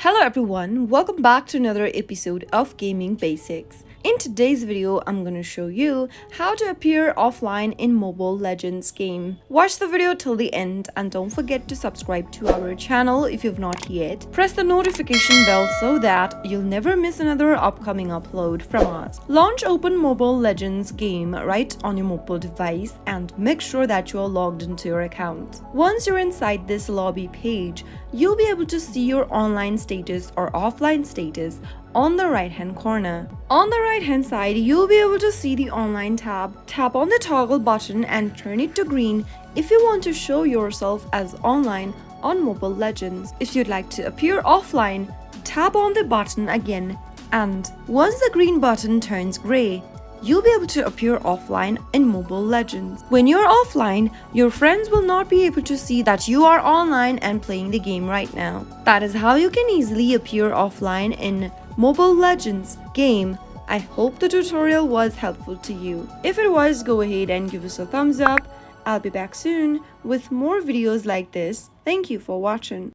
Hello everyone, welcome back to another episode of Gaming Basics. In today's video, I'm gonna show you how to appear offline in Mobile Legends game. Watch the video till the end and don't forget to subscribe to our channel if you've not yet. Press the notification bell so that you'll never miss another upcoming upload from us. Launch Open Mobile Legends game right on your mobile device and make sure that you're logged into your account. Once you're inside this lobby page, you'll be able to see your online status or offline status on the right hand corner. On the right hand side, you'll be able to see the online tab. Tap on the toggle button and turn it to green if you want to show yourself as online on Mobile Legends. If you'd like to appear offline, tap on the button again, and once the green button turns gray, you'll be able to appear offline in Mobile Legends. When you're offline, your friends will not be able to see that you are online and playing the game right now. That is how you can easily appear offline in Mobile Legends game. I hope the tutorial was helpful to you. If it was, go ahead and give us a thumbs up. I'll be back soon with more videos like this. Thank you for watching.